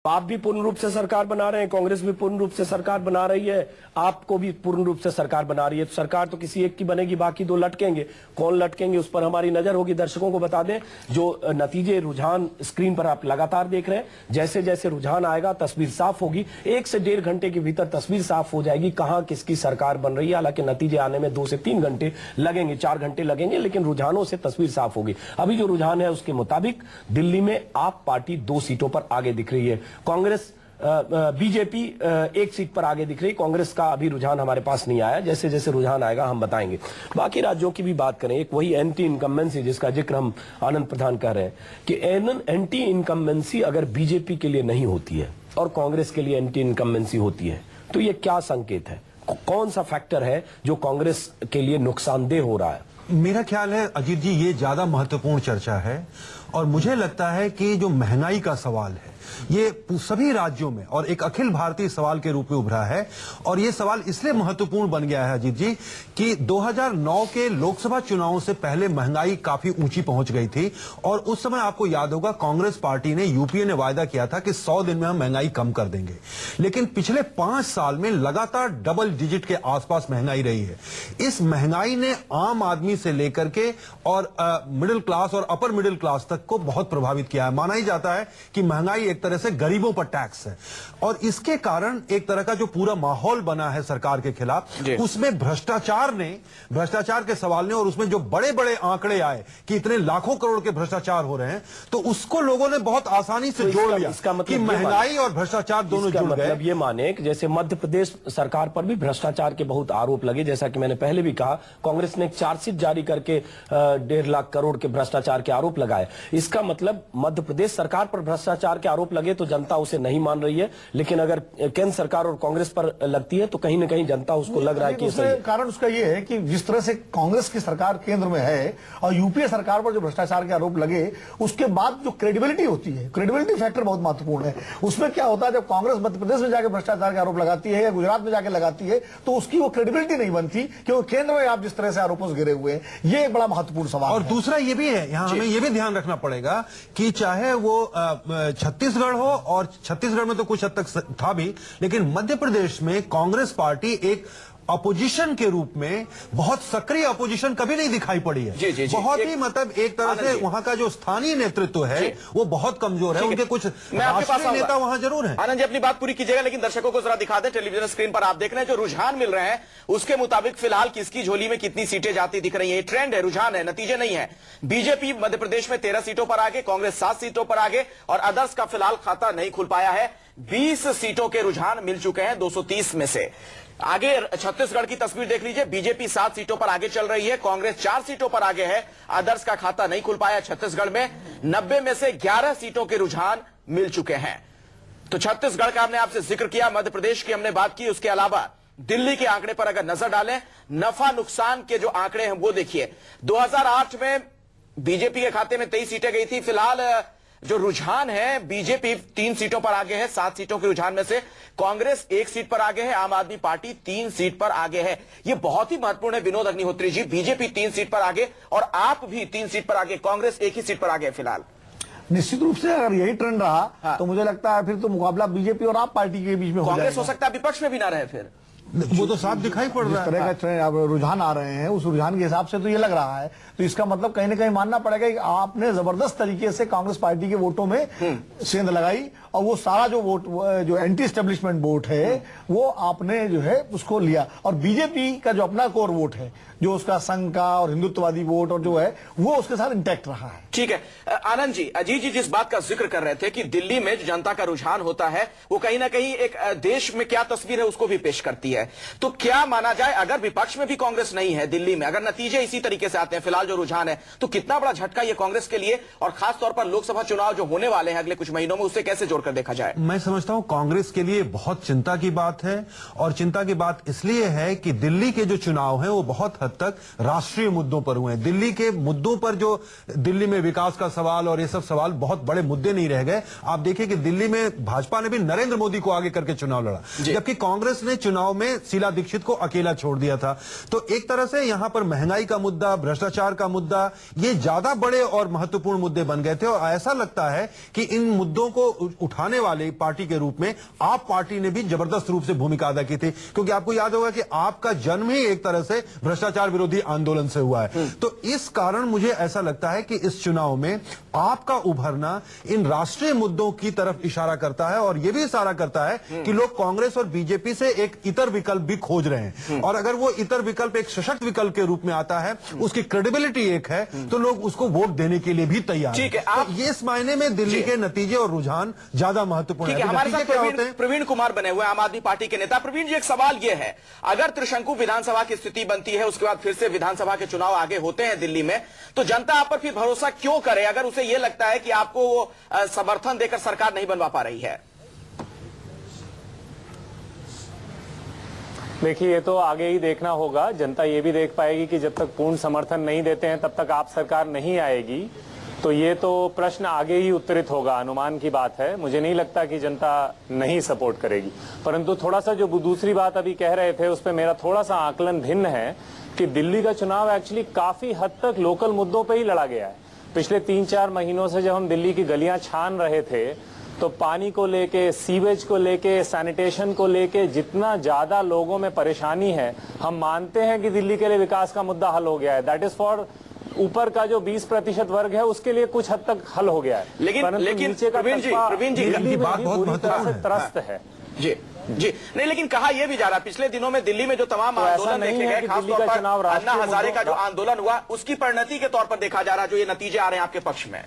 आप भी पूर्ण रूप से सरकार बना रहे हैं, कांग्रेस भी पूर्ण रूप से सरकार बना रही है, आपको भी पूर्ण रूप से सरकार बना रही है। तो सरकार तो किसी एक की बनेगी, बाकी दो लटकेंगे। कौन लटकेंगे उस पर हमारी नजर होगी। दर्शकों को बता दें, जो नतीजे रुझान स्क्रीन पर आप लगातार देख रहे हैं, जैसे जैसे रुझान आएगा तस्वीर साफ होगी। 1 से 1.5 घंटे के भीतर तस्वीर साफ हो जाएगी कहां किसकी सरकार बन रही है। हालांकि नतीजे आने में 2 से 3 घंटे लगेंगे, 4 घंटे लगेंगे, लेकिन रुझानों से तस्वीर साफ होगी। अभी जो रुझान है उसके मुताबिक दिल्ली में आप पार्टी 2 सीटों पर आगे दिख रही है, कांग्रेस बीजेपी 1 सीट पर आगे दिख रही। कांग्रेस का अभी रुझान हमारे पास नहीं आया, जैसे जैसे रुझान आएगा हम बताएंगे। बाकी राज्यों की भी बात करें, एक वही एंटी इनकम्बेंसी जिसका जिक्र हम आनंद प्रधान कर रहे हैं कि एंटी इनकम्बेंसी अगर बीजेपी के लिए नहीं होती है और कांग्रेस के लिए एंटी इनकम्बेंसी होती है, तो ये क्या संकेत है? कौन सा फैक्टर है जो कांग्रेस के लिए नुकसानदेह हो रहा है? मेरा ख्याल है अजीत जी, ये ज्यादा महत्वपूर्ण चर्चा है और मुझे लगता है कि जो महंगाई का सवाल है ये सभी राज्यों में और एक अखिल भारतीय सवाल के रूप में उभरा है। और ये सवाल इसलिए महत्वपूर्ण बन गया है अजीत जी कि 2009 के लोकसभा चुनावों से पहले महंगाई काफी ऊंची पहुंच गई थी और उस समय आपको याद होगा कांग्रेस पार्टी ने, यूपीए ने वायदा किया था कि 100 दिन में हम महंगाई कम कर देंगे। लेकिन पिछले 5 साल में लगातार डबल डिजिट के आसपास महंगाई रही है। इस महंगाई ने आम आदमी से लेकर के और मिडिल क्लास और अपर मिडिल क्लास तक को बहुत प्रभावित किया है। माना ही जाता है कि महंगाई एक तरह से गरीबों पर टैक्स है और इसके कारण एक तरह का जो पूरा माहौल बना है सरकार के खिलाफ, उसमें भ्रष्टाचार के सवाल ने और उसमें जो बड़े बड़े आंकड़े आए कि इतने लाखों करोड़ के भ्रष्टाचार हो रहे हैं, तो उसको लोगों ने बहुत आसानी से जोड़ लिया। इसका मतलब कि महंगाई और भ्रष्टाचार दोनों जुड़ गए। मतलब ये माने कि जैसे मध्य प्रदेश सरकार पर भी भ्रष्टाचार के बहुत आरोप लगे, जैसा कि मैंने पहले भी कहा, कांग्रेस ने एक चार्जशीट जारी करके 1.5 लाख करोड़ के भ्रष्टाचार के आरोप लगाए। इसका मतलब मध्य प्रदेश सरकार पर भ्रष्टाचार के आरोप लगे तो जनता उसे नहीं मान रही है, लेकिन अगर केंद्र सरकार और कांग्रेस पर लगती है तो कहीं न कहीं जनता उसको लग रहा है कि कारण उसका ये है कि जिस तरह से कांग्रेस की सरकार केंद्र में है और यूपीए सरकार पर जो भ्रष्टाचार के आरोप लगे, उसके बाद जो क्रेडिबिलिटी होती है, क्रेडिबिलिटी फैक्टर बहुत महत्वपूर्ण है। उसमें क्या होता है, जब कांग्रेस मध्य प्रदेश में जाकर भ्रष्टाचार के आरोप लगाती है या गुजरात में जाकर लगाती है तो उसकी वो क्रेडिबिलिटी नहीं बनती, क्योंकि केंद्र में आप जिस तरह से आरोपों से घिरे हुए हैं, ये एक बड़ा महत्वपूर्ण सवाल और दूसरा ये भी है, यहां हमें ये भी ध्यान रखना पड़ेगा कि चाहे वो छत्तीसगढ़ हो, और छत्तीसगढ़ में तो कुछ हद तक था भी, लेकिन मध्य प्रदेश में कांग्रेस पार्टी एक अपोजिशन के रूप में बहुत सक्रिय अपोजिशन कभी नहीं दिखाई पड़ी है। जी, बहुत ही मतलब एक तरह से वहां का जो स्थानीय नेतृत्व है वो बहुत कमजोर है। उनके कुछ राष्ट्रीय नेता वहां जरूर हैं। आनंद जी अपनी बात पूरी कीजिएगा, लेकिन दर्शकों को जरा दिखा दें, टेलीविजन स्क्रीन पर आप देख रहे हैं जो रुझान मिल रहे हैं उसके मुताबिक फिलहाल किसकी झोली में कितनी सीटें जाती दिख रही है। ट्रेंड है, रुझान है, नतीजे नहीं है। बीजेपी मध्य प्रदेश में 13 सीटों पर आगे, कांग्रेस 7 सीटों पर आगे और अदर्स का फिलहाल खाता नहीं खुल पाया है। 20 सीटों के रुझान मिल चुके हैं 230 में से। आगे छत्तीसगढ़ की तस्वीर देख लीजिए, बीजेपी 7 सीटों पर आगे चल रही है, कांग्रेस 4 सीटों पर आगे है, अदर्स का खाता नहीं खुल पाया छत्तीसगढ़ में। 90 में से 11 सीटों के रुझान मिल चुके हैं। तो छत्तीसगढ़ का हमने आपसे जिक्र किया, मध्य प्रदेश की हमने बात की, उसके अलावा दिल्ली के आंकड़े पर अगर नजर डालें, नफा नुकसान के जो आंकड़े हैं वो देखिए। 2008 में बीजेपी के खाते में 23 सीटें गई थी। फिलहाल जो रुझान है, बीजेपी 3 सीटों पर आगे है, 7 सीटों के रुझान में से कांग्रेस 1 सीट पर आगे है, आम आदमी पार्टी 3 सीट पर आगे है। यह बहुत ही महत्वपूर्ण है विनोद अग्निहोत्री जी। बीजेपी 3 सीट पर आगे और आप भी 3 सीट पर आगे, कांग्रेस 1 ही सीट पर आगे है फिलहाल। निश्चित रूप से अगर यही ट्रेंड रहा तो मुझे लगता है फिर तो मुकाबला बीजेपी और आप पार्टी के बीच में कांग्रेस हो सकता है विपक्ष में भी ना रहे, फिर वो तो साफ दिखाई पड़ रहा है। जिस तरह का ट्रेंड अब रुझान आ रहे हैं, उस रुझान के हिसाब से तो ये लग रहा है, तो इसका मतलब कहीं ना कहीं मानना पड़ेगा कि आपने जबरदस्त तरीके से कांग्रेस पार्टी के वोटों में सेंध लगाई और वो सारा जो वोट, जो एंटी एस्टेब्लिशमेंट वोट है, वो आपने जो है उसको लिया। और बीजेपी का जो अपना कोर वोट है, जो उसका संघ का और हिंदुत्ववादी वोट और जो है वो उसके साथ इंटैक्ट रहा है। ठीक है आनंद जी, अजीत जी जिस बात का जिक्र कर रहे थे कि दिल्ली में जो जनता का रुझान होता है वो कहीं ना कहीं एक देश में क्या तस्वीर है उसको भी पेश करती है। तो क्या माना जाए, अगर विपक्ष में भी कांग्रेस नहीं है दिल्ली में, अगर नतीजे इसी तरीके से आते हैं फिलहाल जो रुझान है, तो कितना बड़ा झटका ये कांग्रेस के लिए और खासतौर पर लोकसभा चुनाव जो होने वाले हैं अगले कुछ महीनों में, उससे कैसे जोड़कर देखा जाए? मैं समझता हूं कांग्रेस के लिए बहुत चिंता की बात है और चिंता की बात इसलिए है कि दिल्ली के जो चुनाव है वो बहुत हद तक राष्ट्रीय मुद्दों पर हुए हैं। दिल्ली के मुद्दों पर जो दिल्ली में विकास का सवाल और ये सब सवाल बहुत बड़े मुद्दे नहीं रह गए। आप देखिए कि दिल्ली में भाजपा ने भी नरेंद्र मोदी को आगे करके चुनाव लड़ा, जबकि कांग्रेस ने चुनाव में शीला दीक्षित को अकेला छोड़ दिया था। तो एक तरह से यहां पर महंगाई का मुद्दा, भ्रष्टाचार का मुद्दा, ये ज्यादा बड़े और महत्वपूर्ण मुद्दे बन गए थे। और ऐसा लगता है कि इन मुद्दों को उठाने वाले पार्टी के रूप में आप पार्टी ने भी जबरदस्त रूप से भूमिका अदा की थी, क्योंकि आपको याद होगा कि आपका जन्म ही एक तरह से भ्रष्टाचार विरोधी आंदोलन से हुआ है। तो इस कारण मुझे ऐसा लगता है कि इस चुनाव में आपका उभरना इन राष्ट्रीय मुद्दों की तरफ इशारा करता है, और यह भी इशारा करता है कि लोग कांग्रेस और बीजेपी से एक इतर विकल्प भी खोज रहे हैं। और अगर वो इतर विकल्प एक सशक्त विकल्प के रूप में आता है, उसकी क्रेडिबिलिटी एक है, तो लोग उसको वोट देने के लिए भी तैयार हैं। ठीक है, आप तो ये इस मायने में दिल्ली के नतीजे और रुझान ज्यादा महत्वपूर्ण है। हमारे साथ प्रवीण कुमार बने हुए आम आदमी पार्टी के नेता। प्रवीण जी, एक सवाल यह है, अगर त्रिशंकु विधानसभा की स्थिति बनती है, उसके बाद फिर से विधानसभा के चुनाव आगे होते हैं दिल्ली में, तो जनता आप पर फिर भरोसा क्यों करे, अगर उसे यह लगता है कि आपको वो समर्थन देकर सरकार नहीं बनवा पा रही है? देखिए, ये तो आगे ही देखना होगा। जनता ये भी देख पाएगी कि जब तक पूर्ण समर्थन नहीं देते हैं तब तक आप सरकार नहीं आएगी। तो ये तो प्रश्न आगे ही उत्तरित होगा, अनुमान की बात है। मुझे नहीं लगता कि जनता नहीं सपोर्ट करेगी। परंतु थोड़ा सा जो दूसरी बात अभी कह रहे थे, उस पर मेरा थोड़ा सा आकलन भिन्न है कि दिल्ली का चुनाव एक्चुअली काफी हद तक लोकल मुद्दों पर ही लड़ा गया है। पिछले 3-4 महीनों से जब हम दिल्ली की गलियां छान रहे थे, तो पानी को लेके, सीवेज को लेके, सैनिटेशन को लेके जितना ज्यादा लोगों में परेशानी है, हम मानते हैं कि दिल्ली के लिए विकास का मुद्दा हल हो गया है। दैट इज फॉर ऊपर का जो 20% वर्ग है उसके लिए कुछ हद तक हल हो गया है। लेकिन नीचे का प्रवीण जी की बात बहुत महत्वपूर्ण है। त्रस्त है जी जी नहीं, लेकिन कहा यह भी जा रहा, पिछले दिनों में दिल्ली में जो तमाम आंदोलन देखे गए, खासतौर पर अन्ना हजारे का जो आंदोलन हुआ, उसकी परिणति के तौर पर देखा जा रहा है, जो ये नतीजे आ रहे हैं आपके पक्ष में।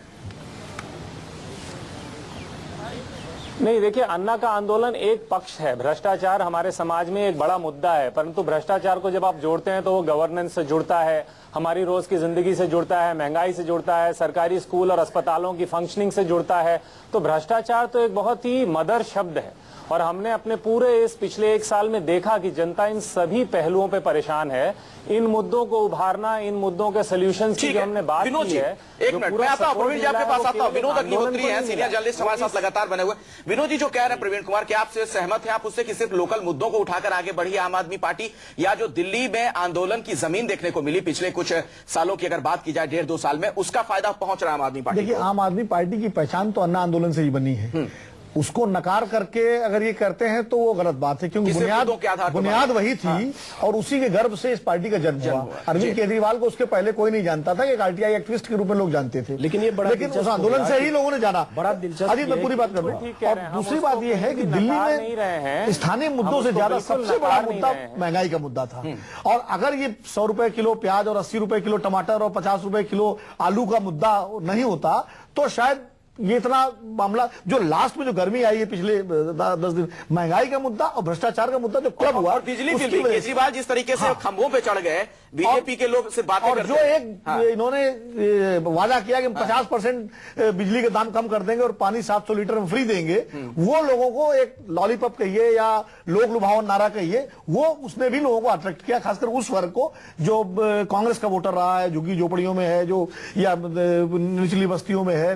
नहीं, देखिए, अन्ना का आंदोलन एक पक्ष है। भ्रष्टाचार हमारे समाज में एक बड़ा मुद्दा है, परंतु भ्रष्टाचार को जब आप जोड़ते हैं तो वो गवर्नेंस से जुड़ता है, हमारी रोज की जिंदगी से जुड़ता है, महंगाई से जुड़ता है, सरकारी स्कूल और अस्पतालों की फंक्शनिंग से जुड़ता है। तो भ्रष्टाचार तो एक बहुत ही मदर शब्द है, और हमने अपने पूरे इस पिछले 1 साल में देखा कि जनता इन सभी पहलुओं पे परेशान है। इन मुद्दों को उभारना, इन मुद्दों के सॉल्यूशंस की जो हमने बात की है। एक मिनट, मैं आता हूं प्रवीण जी आपके पास आता हूं। विनोद अग्निहोत्री हैं, सीनियर जर्नलिस्ट हमारे साथ लगातार बने हुए। विनोद जी, जो कह रहे हैं प्रवीण कुमार, क्या आपसे सहमत हैं आप उससे कि सिर्फ लोकल मुद्दों को उठाकर आगे बढ़ी आम आदमी पार्टी, या जो दिल्ली में आंदोलन की जमीन देखने को मिली पिछले कुछ सालों की अगर बात की जाए, 1.5-2 साल में, उसका फायदा पहुंच रहा है आम आदमी पार्टी? देखिए, आम आदमी पार्टी की पहचान तो अन्ना आंदोलन से ही बनी है। उसको नकार करके अगर ये करते हैं तो वो गलत बात है, क्योंकि बुनियाद वही थी। और उसी के गर्भ से इस पार्टी का जन्म हुआ। अरविंद केजरीवाल को उसके पहले कोई नहीं जानता था, एक आरटीआई एक्टिविस्ट के रूप में लोग जानते थे, लेकिन उस आंदोलन से ही लोगों ने जाना। बड़ा दिलचस्प, अजीत मैं पूरी बात कर रहा हूं। और दूसरी बात यह है कि दिल्ली में स्थानीय मुद्दों से ज्यादा सबसे बड़ा मुद्दा महंगाई का मुद्दा था। और अगर ये 100 रुपए किलो प्याज और 80 रुपए किलो टमाटर और 50 रुपए किलो आलू का मुद्दा नहीं होता, तो शायद ये इतना मामला जो लास्ट में जो गर्मी आई है पिछले 10 दिन, महंगाई का मुद्दा और भ्रष्टाचार का मुद्दा जो कब हुआ, बिजली बिल भी केजरीवाल जिस तरीके से खंभों पे चढ़ गए, बीजेपी के लोग से बातें करते हैं। और जो एक इन्होंने वादा किया कि 50% बिजली के दाम कम कर देंगे और पानी 700 लीटर में फ्री देंगे, वो लोगों को एक लॉलीपॉप कहिए या लोक लुभावन नारा कहिए, वो उसने भी लोगों को अट्रैक्ट किया, खासकर उस वर्ग को जो कांग्रेस का वोटर रहा है, झुग्गी झोपड़ियों में है, जो या निचली बस्तियों में है,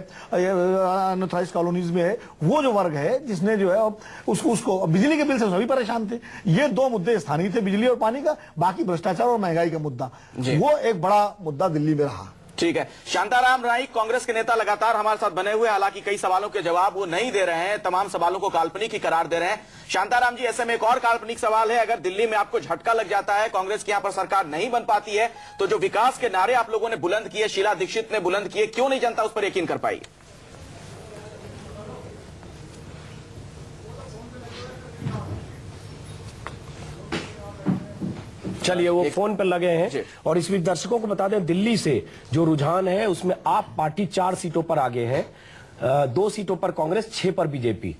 अनऑथराइज्ड कॉलोनीज में है, वो जो वर्ग है जिसने जो है उसको बिजली के बिल से सभी परेशान थे। ये 2 मुद्दे स्थानीय थे, बिजली और पानी का, बाकी भ्रष्टाचार और महंगाई का मुद्दा, वो एक बड़ा मुद्दा दिल्ली में रहा। ठीक है, शांताराम नाइक कांग्रेस के नेता लगातार हमारे साथ बने हुए, हालांकि कई सवालों के जवाब वो नहीं दे रहे हैं, तमाम सवालों को काल्पनिक ही करार दे रहे हैं। शांताराम जी, ऐसे में एक और काल्पनिक सवाल है, अगर दिल्ली में आपको झटका लग जाता है, कांग्रेस की यहां पर सरकार नहीं बन पाती है, तो जो विकास के नारे आप लोगों ने बुलंद किए, शीला दीक्षित ने बुलंद किए, क्यों नहीं जनता उस पर यकीन कर पाई? चलिए, वो फोन पर लगे हैं। और इस बीच दर्शकों को बता दें, दिल्ली से जो रुझान है उसमें आप पार्टी 4 सीटों पर आगे है, 2 सीटों पर कांग्रेस, 6 पर बीजेपी।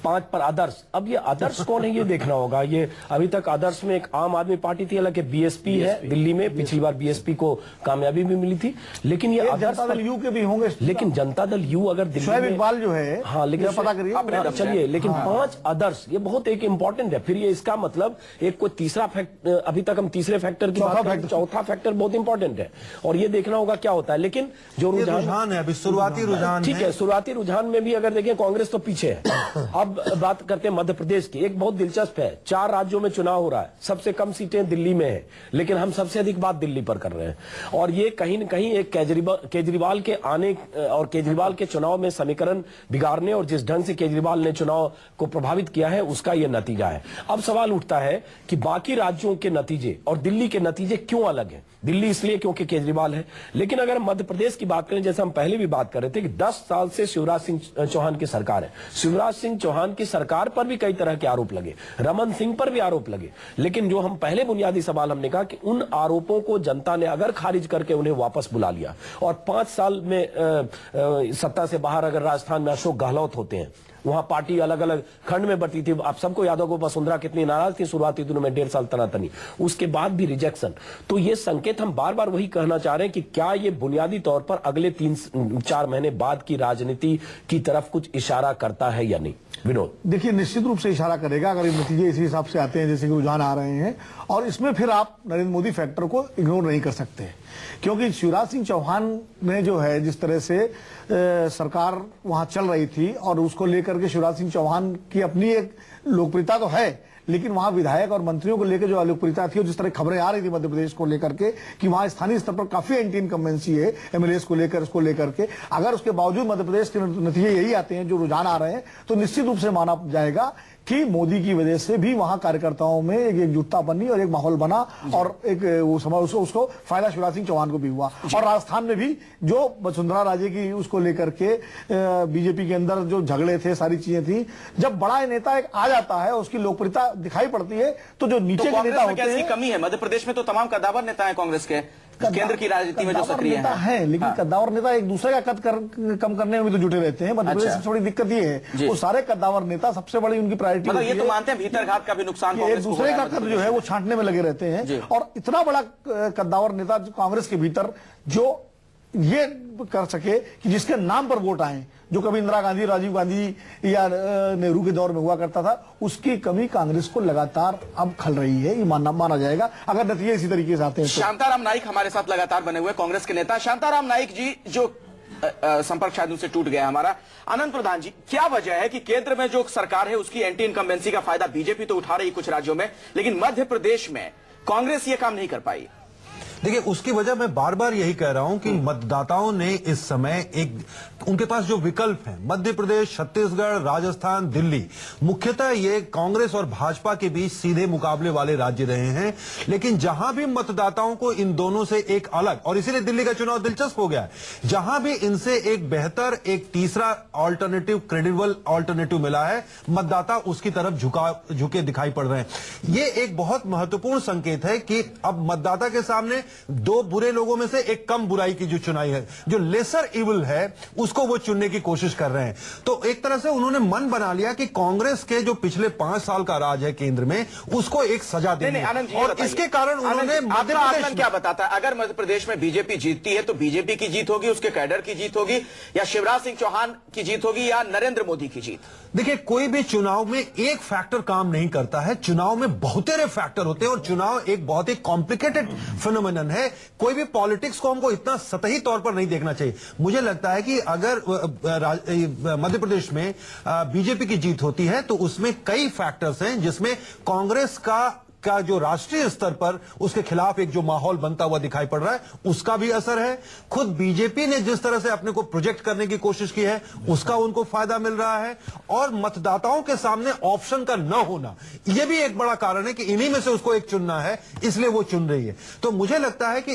5 पर आदर्श। अब ये आदर्श कौन है ये देखना होगा। ये अभी तक आदर्श में एक आम आदमी पार्टी थी, हालांकि बीएसपी है दिल्ली में, पिछली बार बीएसपी को कामयाबी भी मिली थी, लेकिन ये जनता दल यू के भी होंगे। लेकिन जनता दल यू अगर दिल्ली में इकबाल जो है, हाँ, लेकिन पता करिए, चलिए, लेकिन 5 आदर्श ये बहुत एक इंपॉर्टेंट है। फिर ये इसका मतलब एक कोई तीसरा फैक्टर, अभी तक हम तीसरे फैक्टर की बात करें, चौथा फैक्टर बहुत इंपॉर्टेंट है और ये देखना होगा क्या होता है। लेकिन जो रुझान है, अभी शुरुआती रुझान, ठीक है, शुरुआती रुझान में भी अगर देखें कांग्रेस तो पीछे है। अब बात करते हैं मध्य प्रदेश की। एक बहुत दिलचस्प है, 4 राज्यों में चुनाव हो रहा है, सबसे कम सीटें दिल्ली में है, लेकिन हम सबसे अधिक बात दिल्ली पर कर रहे हैं। और ये कहीं न कहीं एक केजरीवाल के आने और केजरीवाल के चुनाव में समीकरण बिगाड़ने और जिस ढंग से केजरीवाल ने चुनाव को प्रभावित किया है उसका यह नतीजा है। अब सवाल उठता है कि बाकी राज्यों के नतीजे और दिल्ली के नतीजे क्यों अलग हैं। दिल्ली इसलिए क्योंकि केजरीवाल है, लेकिन अगर मध्य प्रदेश की बात करें, जैसे हम पहले भी बात कर रहे थे कि 10 साल से शिवराज सिंह चौहान की सरकार है। शिवराज सिंह चौहान की सरकार पर भी कई तरह के आरोप लगे, रमन सिंह पर भी आरोप लगे, लेकिन जो हम पहले बुनियादी सवाल हमने कहा कि उन आरोपों को जनता ने अगर खारिज करके उन्हें वापस बुला लिया और 5 साल में सत्ता से बाहर अगर राजस्थान में अशोक गहलोत होते हैं, वहां पार्टी अलग अलग खंड में बटी थी, आप सबको याद होगा वसुंधरा कितनी नाराज थी शुरुआती दिनों में, 1.5 साल तनातनी, उसके बाद भी रिजेक्शन। तो ये संकेत हम बार बार वही कहना चाह रहे हैं कि क्या ये बुनियादी तौर पर अगले 3-4 महीने बाद की राजनीति की तरफ कुछ इशारा करता है या नहीं। विनोद, देखिए, निश्चित रूप से इशारा करेगा अगर ये नतीजे इसी हिसाब से आते हैं जैसे कि रुझान आ रहे हैं, और इसमें फिर आप नरेंद्र मोदी फैक्टर को इग्नोर नहीं कर सकते, क्योंकि शिवराज सिंह चौहान ने जो है जिस तरह से सरकार वहां चल रही थी और उसको लेकर के शिवराज सिंह चौहान की अपनी एक लोकप्रियता तो है, लेकिन वहां विधायक और मंत्रियों को लेकर जो अलोकप्रियता थी और जिस तरह खबरें आ रही थी मध्य प्रदेश को लेकर के कि वहां स्थानीय स्तर पर काफी एंटी इनकम्बेंसी है एमएलए को लेकर, उसको लेकर के, अगर उसके बावजूद मध्य प्रदेश के नतीजे यही आते हैं जो रुझान आ रहे हैं, तो निश्चित रूप से माना जाएगा कि मोदी की वजह से भी वहां कार्यकर्ताओं में एक एकजुटता बनी और एक माहौल बना और एक उसको फायदा शिवराज सिंह चौहान को भी हुआ। और राजस्थान में भी जो वसुंधरा राजे की उसको लेकर के बीजेपी के अंदर जो झगड़े थे, सारी चीजें थी, जब बड़ा नेता एक आ जाता है उसकी लोकप्रियता दिखाई पड़ती है, तो जो नीचे के नेता होते हैं, कमी है मध्य प्रदेश में तो तमाम कद्दावर नेता है कांग्रेस के, केंद्र की राजनीति में जो सक्रिय है, लेकिन कद्दावर नेता एक दूसरे का कद कम करने में भी तो जुटे रहते हैं। मध्य प्रदेश सबसे बड़ी दिक्कत ये है, वो सारे कद्दावर नेता सबसे बड़ी उनकी प्रायोरिटी मतलब ये तो मानते हैं भीतरघात का भी नुकसान, एक दूसरे का कद जो है वो छांटने में लगे रहते हैं। और इतना बड़ा कद्दावर नेता कांग्रेस के भीतर जो ये कर सके कि जिसके नाम पर वोट आए, जो कभी इंदिरा गांधी, राजीव गांधी या नेहरू के दौर में हुआ करता था, उसकी कमी कांग्रेस को लगातार अब खल रही है, ये माना जाएगा अगर नतीजे इसी तरीके से आते हैं। शांताराम नाइक हमारे साथ लगातार बने हुए कांग्रेस के नेता। शांताराम नाइक जी, जो संपर्क शायद उनसे टूट गया हमारा। आनंद प्रधान जी, क्या वजह है कि केंद्र में जो सरकार है उसकी एंटी इनकम्बेंसी का फायदा बीजेपी तो उठा रही कुछ राज्यों में, लेकिन मध्य प्रदेश में कांग्रेस ये काम नहीं कर पाई? देखिए, उसकी वजह मैं बार बार यही कह रहा हूं कि मतदाताओं ने इस समय उनके पास जो विकल्प हैं, मध्य प्रदेश, छत्तीसगढ़, राजस्थान, दिल्ली, मुख्यतः ये कांग्रेस और भाजपा के बीच सीधे मुकाबले वाले राज्य रहे हैं। लेकिन जहां भी मतदाताओं को इन दोनों से एक अलग, और इसीलिए दिल्ली का चुनाव दिलचस्प हो गया है, जहां भी इनसे एक बेहतर, एक तीसरा ऑल्टरनेटिव, क्रेडिबल ऑल्टरनेटिव मिला है, मतदाता उसकी तरफ झुके दिखाई पड़ रहे हैं। ये एक बहुत महत्वपूर्ण संकेत है कि अब मतदाता के सामने 2 बुरे लोगों में से एक कम बुराई की जो चुनाई है, जो लेसर इविल है, उसको वो चुनने की कोशिश कर रहे हैं। तो एक तरह से उन्होंने मन बना लिया कि कांग्रेस के जो पिछले 5 साल का राज है केंद्र में, उसको एक सजा देनी है। और इसके कारण उन्होंने आकलन क्या बताता है, अगर मध्य प्रदेश में बीजेपी जीतती है तो बीजेपी की जीत होगी, उसके कैडर की जीत होगी, या शिवराज सिंह चौहान की जीत होगी, या नरेंद्र मोदी की जीत? देखिए, कोई भी चुनाव में एक फैक्टर काम नहीं करता है, चुनाव में बहुतेरे फैक्टर होते हैं और चुनाव एक बहुत ही कॉम्प्लिकेटेड फिनोमेनन है। कोई भी पॉलिटिक्स को हमको इतना सतही तौर पर नहीं देखना चाहिए। मुझे लगता है कि अगर मध्य प्रदेश में बीजेपी की जीत होती है तो उसमें कई फैक्टर्स हैं, जिसमें कांग्रेस का जो राष्ट्रीय स्तर पर उसके खिलाफ एक जो माहौल बनता हुआ दिखाई पड़ रहा है, उसका भी असर है। खुद बीजेपी ने जिस तरह से अपने को प्रोजेक्ट करने की कोशिश की है, उसका उनको फायदा मिल रहा है। और मतदाताओं के सामने ऑप्शन का न होना, यह भी एक बड़ा कारण है कि इन्हीं में से उसको एक चुनना है, इसलिए वो चुन रही है। तो मुझे लगता है कि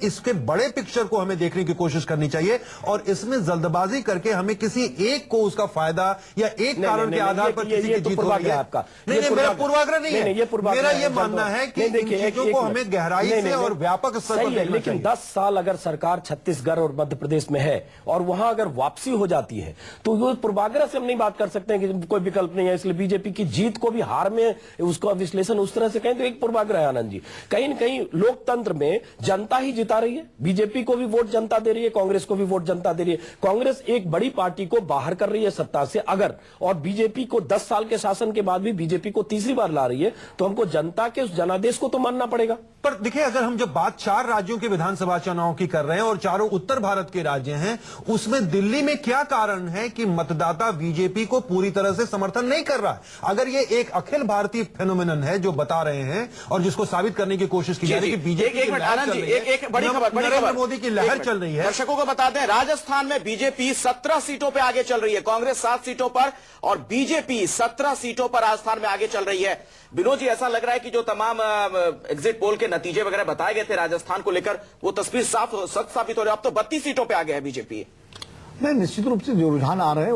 इसके बड़े पिक्चर को हमें देखने की कोशिश करनी चाहिए और इसमें जल्दबाजी करके हमें किसी एक को उसका फायदा या एक कारण के आधार पर किसी की जीत हो रही है, आपका नहीं, मेरा पूर्वाग्रह नहीं है, मेरा ये मानना है कि इन चीजों को हमें गहराई से और व्यापक स्तर पर देखना चाहिए। लेकिन 10 साल अगर सरकार छत्तीसगढ़ और मध्य प्रदेश में है और वहां अगर वापसी हो जाती है तो वो पूर्वाग्रह से हम नहीं बात कर सकते हैं कि कोई विकल्प नहीं है, इसलिए बीजेपी की जीत को भी हार में उसका विश्लेषण उस तरह से कहें तो एक पूर्वाग्रह है आनंद जी। कहीं न कहीं लोकतंत्र में जनता ही जिता रही है, बीजेपी को भी वोट जनता दे रही है, कांग्रेस को भी वोट जनता दे रही है। कांग्रेस एक बड़ी पार्टी को बाहर कर रही है सत्ता से अगर, और बीजेपी को 10 साल के शासन के बाद भी बीजेपी को तीसरी बार ला रही है, तो हमको जनता के उस जनादेश को तो मानना पड़ेगा। पर देखिए, अगर हम जब बात 4 राज्यों के विधानसभा चुनाव की कर रहे हैं और चारों उत्तर भारत के राज्य हैं, उसमें दिल्ली में क्या कारण है कि मतदाता बीजेपी को पूरी तरह से समर्थन नहीं कर रहा है? अगर ये एक अखिल भारतीय फेनोमेनन है जो बता रहे हैं और जिसको साबित करने की कोशिश की जा रही है कि बीजेपी एक बड़ी खबर नरेंद्र मोदी की लहर चल रही है। दर्शकों को बता दें, राजस्थान में बीजेपी 17 सीटों पर आगे चल रही है, कांग्रेस 7 सीटों पर और बीजेपी 17 सीटों पर राजस्थान में आगे चल रही है। विनोद जी, ऐसा लग रहा है कि जो तमाम एग्जिट पोल के नतीजे वगैरह बताए गए थे राजस्थान को लेकर, वो तस्वीर सच साबित हो रही है। अब तो 32 सीटों पे आ गया है बीजेपी। नहीं, निश्चित रूप से जो रुझान आ रहे हैं